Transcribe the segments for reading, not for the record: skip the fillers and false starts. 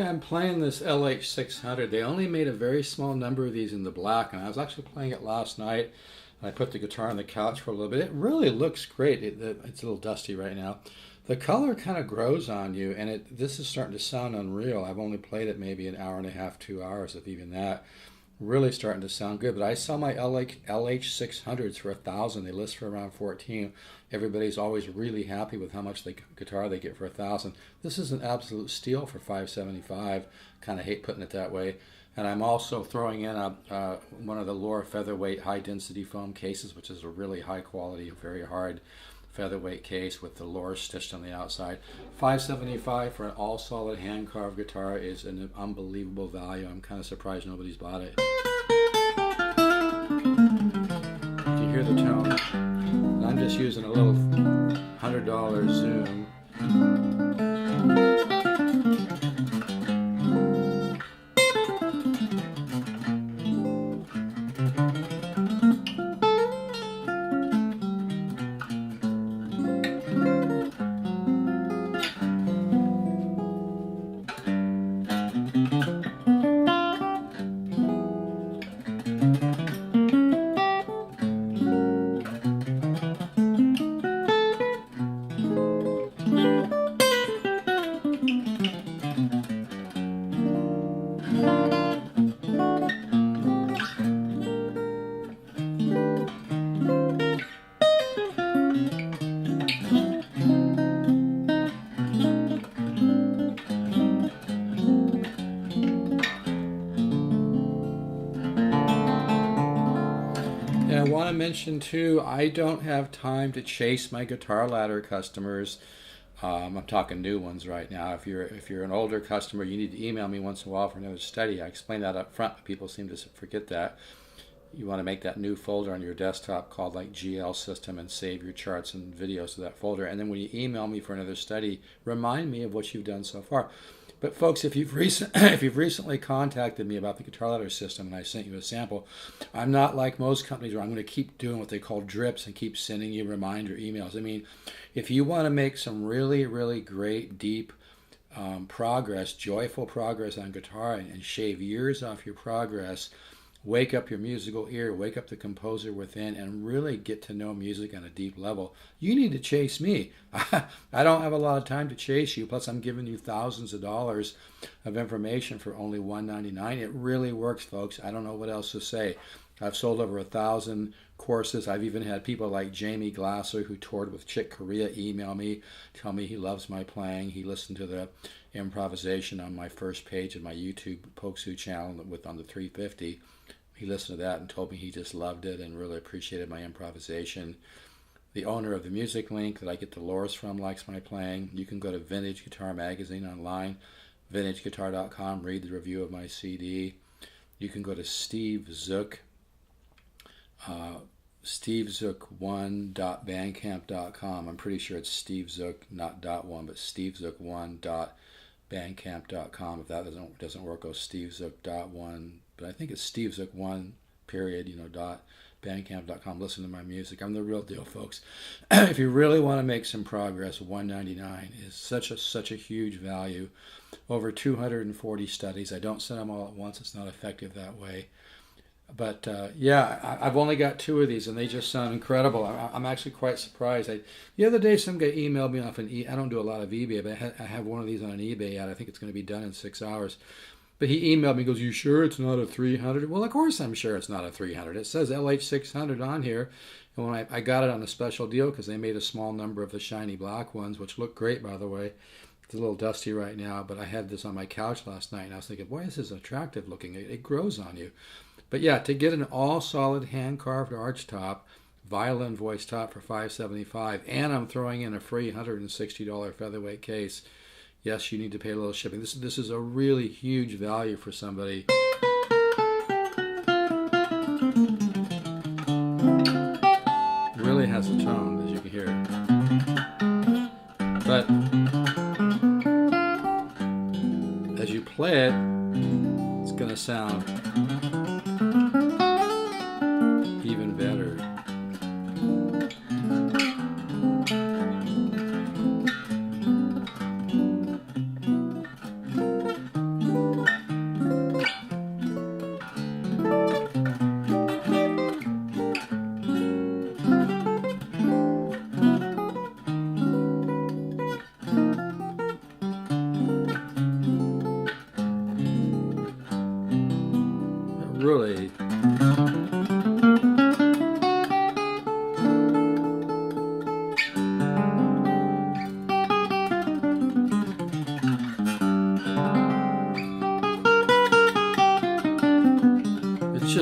Okay, I'm playing this LH600. They only made a very small number of these in the black, and I was actually playing it last night. I put the guitar on the couch for a little bit. It really looks great. It's a little dusty right now. The color kind of grows on you, and this is starting to sound unreal. I've only played it maybe an hour and a half, 2 hours, if even that. Really starting to sound good. But I sell my LH600s for 1,000. They list for around 14. Everybody's always really happy with how much guitar they get for 1,000. This is an absolute steal for 575. Kind of hate putting it that way. And I'm also throwing in one of the Lore featherweight high density foam cases, which is a really high quality, very hard featherweight case with the Lore stitched on the outside. 575 for an all solid hand carved guitar is an unbelievable value. I'm kind of surprised nobody's bought it. You can hear the tone. And I'm just using a little $100 Zoom. And I want to mention too, I don't have time to chase my guitar ladder customers. I'm talking new ones right now. If you're an older customer, you need to email me once in a while for another study. I explain that up front, but people seem to forget that. You want to make that new folder on your desktop called like GL System and save your charts and videos to that folder. And then when you email me for another study, remind me of what you've done so far. But folks, if you've recently contacted me about the guitar ladder system and I sent you a sample, I'm not like most companies where I'm going to keep doing what they call drips and keep sending you reminder emails. I mean, if you want to make some really, really great, deep progress, joyful progress on guitar and shave years off your progress, wake up your musical ear, wake up the composer within, and really get to know music on a deep level, you need to chase me. I don't have a lot of time to chase you, plus I'm giving you thousands of dollars of information for only $199. It really works, folks. I don't know what else to say. I've sold over 1,000 courses. I've even had people like Jamie Glasser, who toured with Chick Corea, email me, tell me he loves my playing. He listened to the improvisation on my first page of my YouTube Poksu channel on the 350. He listened to that and told me he just loved it and really appreciated my improvisation. The owner of the Music Link that I get the Lores from likes my playing. You can go to Vintage Guitar Magazine online, vintageguitar.com, read the review of my CD. You can go to Steve Zook, stevezook1.bandcamp.com. I'm pretty sure it's Steve Zook, not .1, but stevezook1.bandcamp.com. If that doesn't work, go stevezook.1. But I think it's stevezook1, period, .bandcamp.com. Listen to my music. I'm the real deal, folks. If you really want to make some progress, $199 is such a huge value. Over 240 studies. I don't send them all at once. It's not effective that way. But yeah, I've only got 2 of these, and they just sound incredible. I'm actually quite surprised. The other day, some guy emailed me off I don't do a lot of eBay, but I have one of these on an eBay ad. I think it's going to be done in 6 hours. But he emailed me, goes, "You sure it's not a 300? Well, of course I'm sure it's not a 300. It says LH600 on here. And when I got it on a special deal, because they made a small number of the shiny black ones, which look great, by the way. It's a little dusty right now, but I had this on my couch last night, and I was thinking, boy, this is attractive looking. It grows on you. But yeah, to get an all-solid hand-carved arch top, violin voice top for $575, and I'm throwing in a free $160 featherweight case, yes, you need to pay a little shipping. This is a really huge value for somebody. It really has a tone, as you can hear. But as you play it, it's going to sound even better.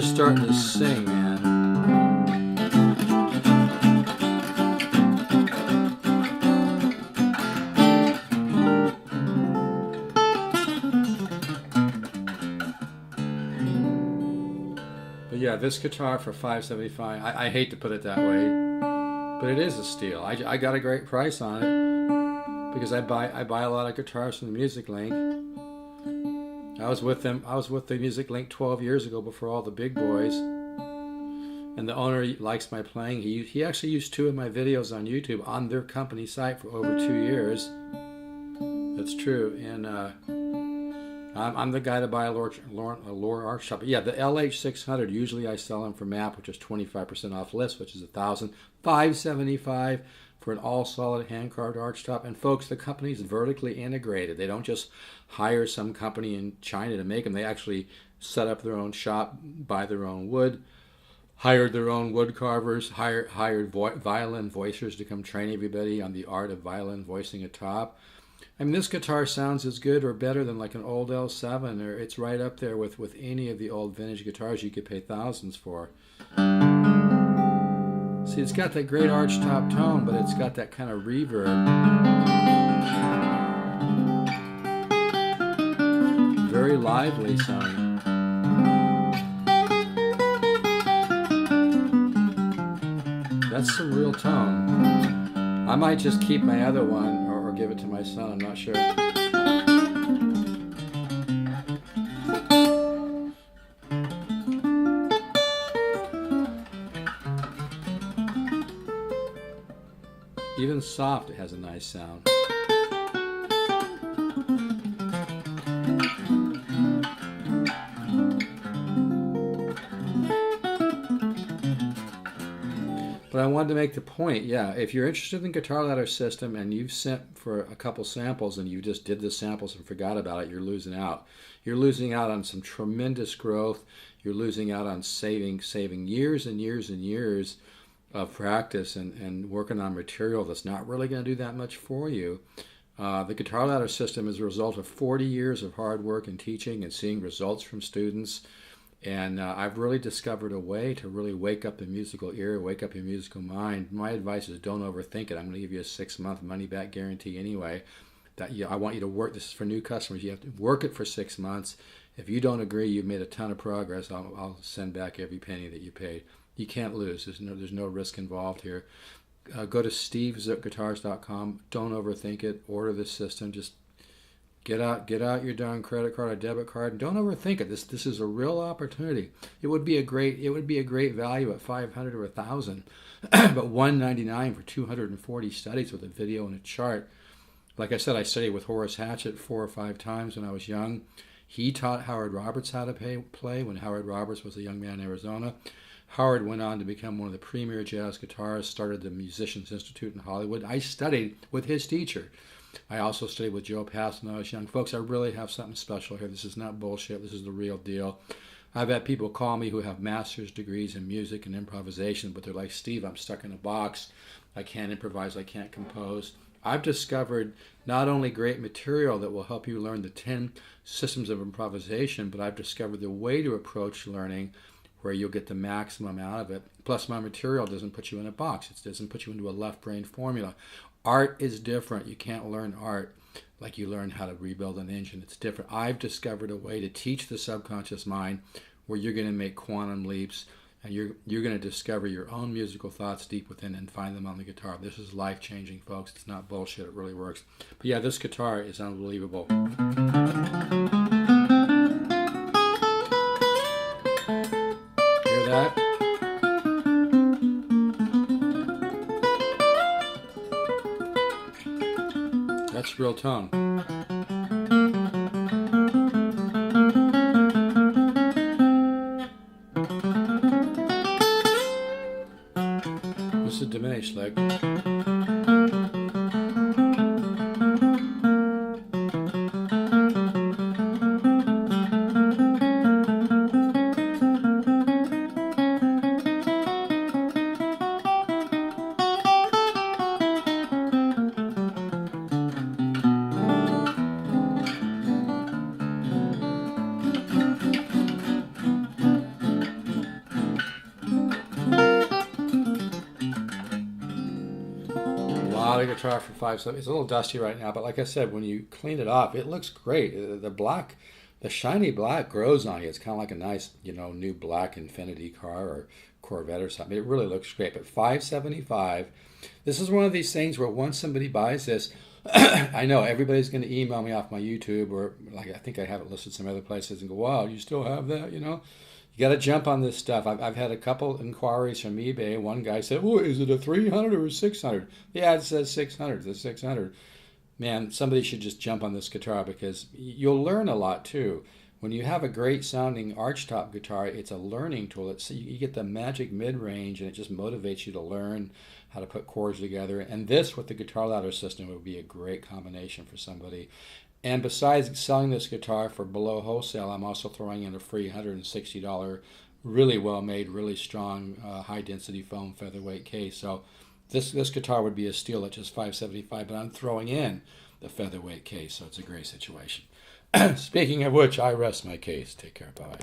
just starting to sing, man. But yeah, this guitar for $575, I hate to put it that way, but it is a steal. I got a great price on it because I buy a lot of guitars from the Music Link. I was with the Music Link 12 years ago before all the big boys. And the owner likes my playing. He actually used 2 of my videos on YouTube on their company site for over 2 years. That's true. And I'm the guy to buy a Lohr Arch Top. Yeah, the LH600, usually I sell them for MAP, which is 25% off list, which is $1,575 for an all-solid hand-carved arch top. And folks, the company's vertically integrated. They don't just hire some company in China to make them. They actually set up their own shop, buy their own wood, hired their own wood carvers, hired violin voicers to come train everybody on the art of violin voicing a top. I mean, this guitar sounds as good or better than like an old L7, or it's right up there with any of the old vintage guitars you could pay thousands for. See, it's got that great arch top tone, but it's got that kind of reverb. Very lively sounding. That's some real tone. I might just keep my other one or give it to my son, I'm not sure. Even soft, it has a nice sound. But I wanted to make the point, yeah, if you're interested in Guitar Ladder System and you've sent for a couple samples and you just did the samples and forgot about it, you're losing out. You're losing out on some tremendous growth. You're losing out on saving years and years and years of practice and working on material that's not really going to do that much for you. The Guitar Ladder System is a result of 40 years of hard work and teaching and seeing results from students. And I've really discovered a way to really wake up the musical ear, wake up your musical mind. My advice is don't overthink it. I'm going to give you a 6-month money-back guarantee anyway. I want you to work. This is for new customers. You have to work it for 6 months. If you don't agree, you've made a ton of progress. I'll send back every penny that you paid. You can't lose. There's no risk involved here. Go to stevesguitars.com. Don't overthink it. Order this system. Just get out your darn credit card or debit card, and don't overthink it. This is a real opportunity. It would be a great value at $500 or $1,000, but $199 for 240 studies with a video and a chart. Like I said, I studied with Horace Hatchett 4 or 5 times when I was young. He taught Howard Roberts how to play when Howard Roberts was a young man in Arizona. Howard went on to become one of the premier jazz guitarists, started the Musicians Institute in Hollywood. I studied with his teacher. I also studied with Joe Pass when I was young. Folks, I really have something special here. This is not bullshit. This is the real deal. I've had people call me who have master's degrees in music and improvisation, but they're like, Steve, I'm stuck in a box. I can't improvise. I can't compose. I've discovered not only great material that will help you learn the 10 systems of improvisation, but I've discovered the way to approach learning where you'll get the maximum out of it. Plus, my material doesn't put you in a box. It doesn't put you into a left-brain formula. Art is different. You can't learn art like you learn how to rebuild an engine. It's different. I've discovered a way to teach the subconscious mind where you're going to make quantum leaps and you're going to discover your own musical thoughts deep within and find them on the guitar. This is life-changing, folks. It's not bullshit. It really works. But yeah, this guitar is unbelievable. Hear that? That's real tone. This is diminished leg. bought a guitar for 570. It's a little dusty right now, but like I said, when you clean it off, it looks great. The black, the shiny black grows on you. It's kind of like a nice, new black Infiniti car or Corvette or something. It really looks great. But 575, this is one of these things where once somebody buys this, I know everybody's going to email me off my YouTube, or like I think I have it listed some other places, and go, wow, you still have that, You got to jump on this stuff. I've had a couple inquiries from eBay. One guy said, "Oh, is it a 300 or a 600?" Yeah, it says 600. It's a 600. Man, somebody should just jump on this guitar because you'll learn a lot too. When you have a great sounding archtop guitar, it's a learning tool. You get the magic mid-range, and it just motivates you to learn how to put chords together. And this with the guitar ladder system would be a great combination for somebody. And besides selling this guitar for below wholesale, I'm also throwing in a free $160, really well made, really strong, high density foam featherweight case. So this guitar would be a steal at just $575, but I'm throwing in the featherweight case, so it's a great situation. Speaking of which, I rest my case. Take care. Bye.